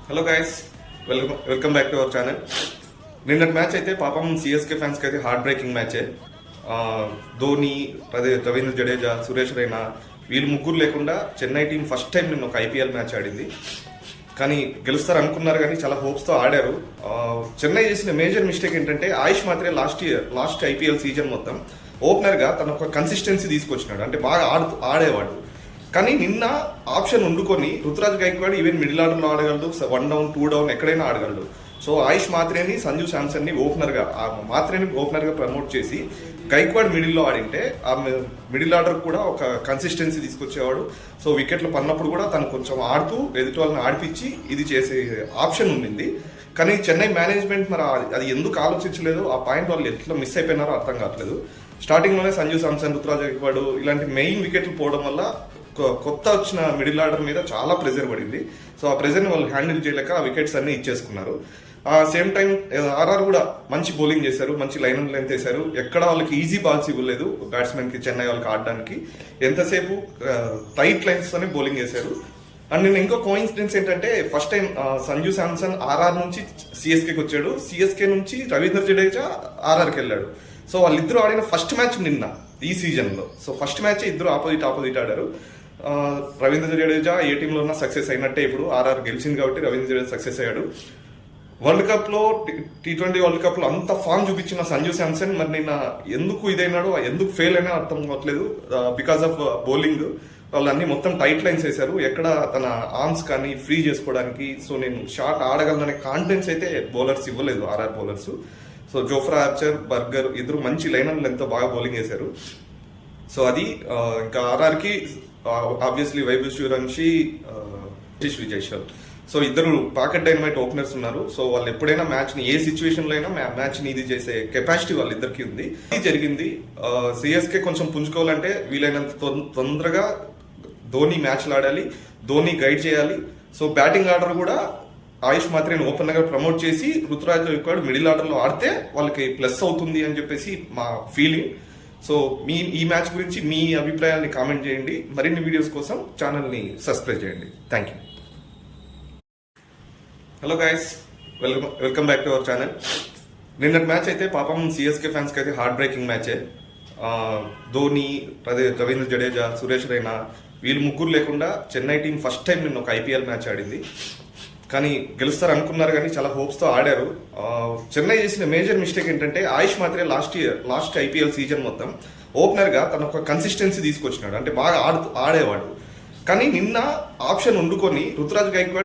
Hello guys, welcome back to our channel. నిన్నటి match అయితే పాపం సిఎస్కే ఫ్యాన్స్కి అయితే హార్ట్ బ్రేకింగ్ మ్యాచే. ధోని, రవీంద్ర జడేజా, సురేష్ రైనా వీళ్ళు ముగ్గురు లేకుండా చెన్నై టీం ఫస్ట్ టైం నిన్న ఒక ఐపీఎల్ మ్యాచ్ ఆడింది. కానీ గెలుస్తారు అనుకున్నారు కానీ చాలా హోప్స్తో ఆడారు. చెన్నై చేసిన మేజర్ మిస్టేక్ ఏంటంటే ఆయుష్ మాత్రే లాస్ట్ ఐపీఎల్ సీజన్ మొత్తం ఓపెనర్గా తన ఒక కన్సిస్టెన్సీ తీసుకొచ్చినాడు. అంటే బాగా ఆడేవాడు. కానీ నిన్న ఆప్షన్ వండుకొని రుతురాజ్ గైక్వాడ్ ఈవెన్ మిడిల్ ఆర్డర్లో ఆడగలడు, 1 డౌన్ 2 డౌన్ ఎక్కడైనా ఆడగలడు. సో ఆయుష్ మాత్రేని, సంజు శాంసన్ ని ఓపెనర్గా ప్రమోట్ చేసి గైక్వాడ్ మిడిల్లో ఆడింటే ఆ మిడిల్ ఆర్డర్ కూడా ఒక కన్సిస్టెన్సీ తీసుకొచ్చేవాడు. సో వికెట్లు పడినప్పుడు కూడా తను కొంచెం ఆడుతూ ఎదుటి వాళ్ళని ఆడిపించి ఇది చేసే ఆప్షన్ ఉండింది. కానీ చెన్నై మేనేజ్మెంట్ మరి అది ఎందుకు ఆలోచించలేదు, ఆ పాయింట్ వాళ్ళు ఎట్లా మిస్ అయిపోయినారో అర్థం కావట్లేదు. స్టార్టింగ్లోనే సంజు శాంసన్, రుతురాజ్ గైక్వాడ్ ఇలాంటి మెయిన్ వికెట్లు పోవడం వల్ల కొత్త వచ్చిన మిడిల్ ఆర్డర్ మీద చాలా ప్రెజర్ పడింది. సో ఆ ప్రెజర్ని వాళ్ళు హ్యాండిల్ చేయలేక ఆ వికెట్స్ అన్ని ఇచ్చేసుకున్నారు. సేమ్ టైం ఆర్ఆర్ కూడా మంచి బౌలింగ్ చేశారు, మంచి లైన్ అండ్ లెంత్ వేశారు. ఎక్కడ వాళ్ళకి ఈజీ బాల్స్ ఇవ్వలేదు బ్యాట్స్మెన్కి, చెన్నై వాళ్ళకి ఆడడానికి. ఎంతసేపు టైట్ లైన్స్తోనే బౌలింగ్ చేశారు. అండ్ నేను ఇంకో కోఇన్సిడెన్స్ ఏంటంటే first time Sanju Samson RR నుంచి సిఎస్కేకి వచ్చాడు, సిఎస్కే నుంచి రవీంద్ర జడేజా ఆర్ఆర్కి వెళ్ళాడు. సో వాళ్ళిద్దరూ ఆడిన ఫస్ట్ మ్యాచ్ నిన్న ఈ సీజన్లో. సో ఫస్ట్ మ్యాచ్ ఇద్దరు ఆపోజిట్ ఆడారు. రవీంద్ర జడేజా ఏ టీంలో ఉన్నా సక్సెస్ అయినట్టే. ఇప్పుడు ఆర్ఆర్ గెలిచింది కాబట్టి రవీంద్ర జడేజా సక్సెస్ అయ్యాడు. వరల్డ్ కప్లో T20 వరల్డ్ కప్లో అంత ఫామ్ చూపించిన సంజు శాంసన్ మరి నిన్న ఎందుకు ఇదైనాడు, ఎందుకు ఫెయిల్ అయినా అర్థం కావట్లేదు. బికాస్ ఆఫ్ బౌలింగ్ వాళ్ళు అన్ని మొత్తం టైట్ లైన్స్ వేశారు, ఎక్కడ తన ఆర్మ్స్ కానీ ఫ్రీ చేసుకోవడానికి. సో నేను షాట్ ఆడగలననే కాన్ఫిడెన్స్ అయితే బౌలర్స్ ఇవ్వలేదు RR bowlers. So Jofra Archer, Burger ఇద్దరు మంచి లైన్ అండ్ లెంత్ బాగా బౌలింగ్ వేశారు. సో అది ఇంకా ఆర్ఆర్కి ఆబ్వియస్లీ వైభవ్ సూర్యవంశీ, విజయ్. సో ఇద్దరు పాకెట్ డైనమైట్ ఓపెనర్స్ ఉన్నారు. సో వాళ్ళు ఎప్పుడైనా మ్యాచ్ని ఏ సిచ్యువేషన్లో అయినా మ్యాచ్ని ఇది చేసే కెపాసిటీ వాళ్ళిద్దరికి ఉంది. ఇది జరిగింది. సిఎస్కే కొంచెం పుంజుకోవాలంటే వీలైనంత తొందరగా ధోని మ్యాచ్లు ఆడాలి, ధోని గైడ్ చేయాలి. సో బ్యాటింగ్ ఆర్డర్ కూడా ఆయుష్ మాత్రేని ఓపెనర్గా ప్రమోట్ చేసి రుతురాజ్ గైక్వాడ్ మిడిల్ ఆర్డర్లో ఆడితే వాళ్ళకి ప్లస్ అవుతుంది అని చెప్పేసి మా ఫీలింగ్. సో ఈ మ్యాచ్ గురించి మీ అభిప్రాయాన్ని కామెంట్ చేయండి. మరిన్ని వీడియోస్ కోసం ఛానల్ని సబ్స్క్రైబ్ చేయండి. Thank you. Hello guys, welcome back to our channel. నిన్నటి మ్యాచ్ అయితే పాపం సిఎస్కే ఫ్యాన్స్కి అయితే హార్ట్ బ్రేకింగ్ మ్యాచే. ధోని, రవీంద్ర జడేజా, సురేష్ రైనా వీళ్ళు ముగ్గురు లేకుండా చెన్నై టీం ఫస్ట్ టైం నిన్న ఒక ఐపీఎల్ మ్యాచ్ ఆడింది. కానీ గెలుస్తారు అనుకున్నారు కానీ చాలా హోప్స్తో ఆడారు. చెన్నై చేసిన మేజర్ మిస్టేక్ ఏంటంటే ఆయుష్ మాత్రే లాస్ట్ ఐపీఎల్ సీజన్ మొత్తం ఓపెనర్గా తన ఒక కన్సిస్టెన్సీ తీసుకొచ్చినాడు. అంటే బాగా ఆడేవాడు. కానీ నిన్న ఆప్షన్ వండుకొని రుతురాజ్ గైక్వాడ్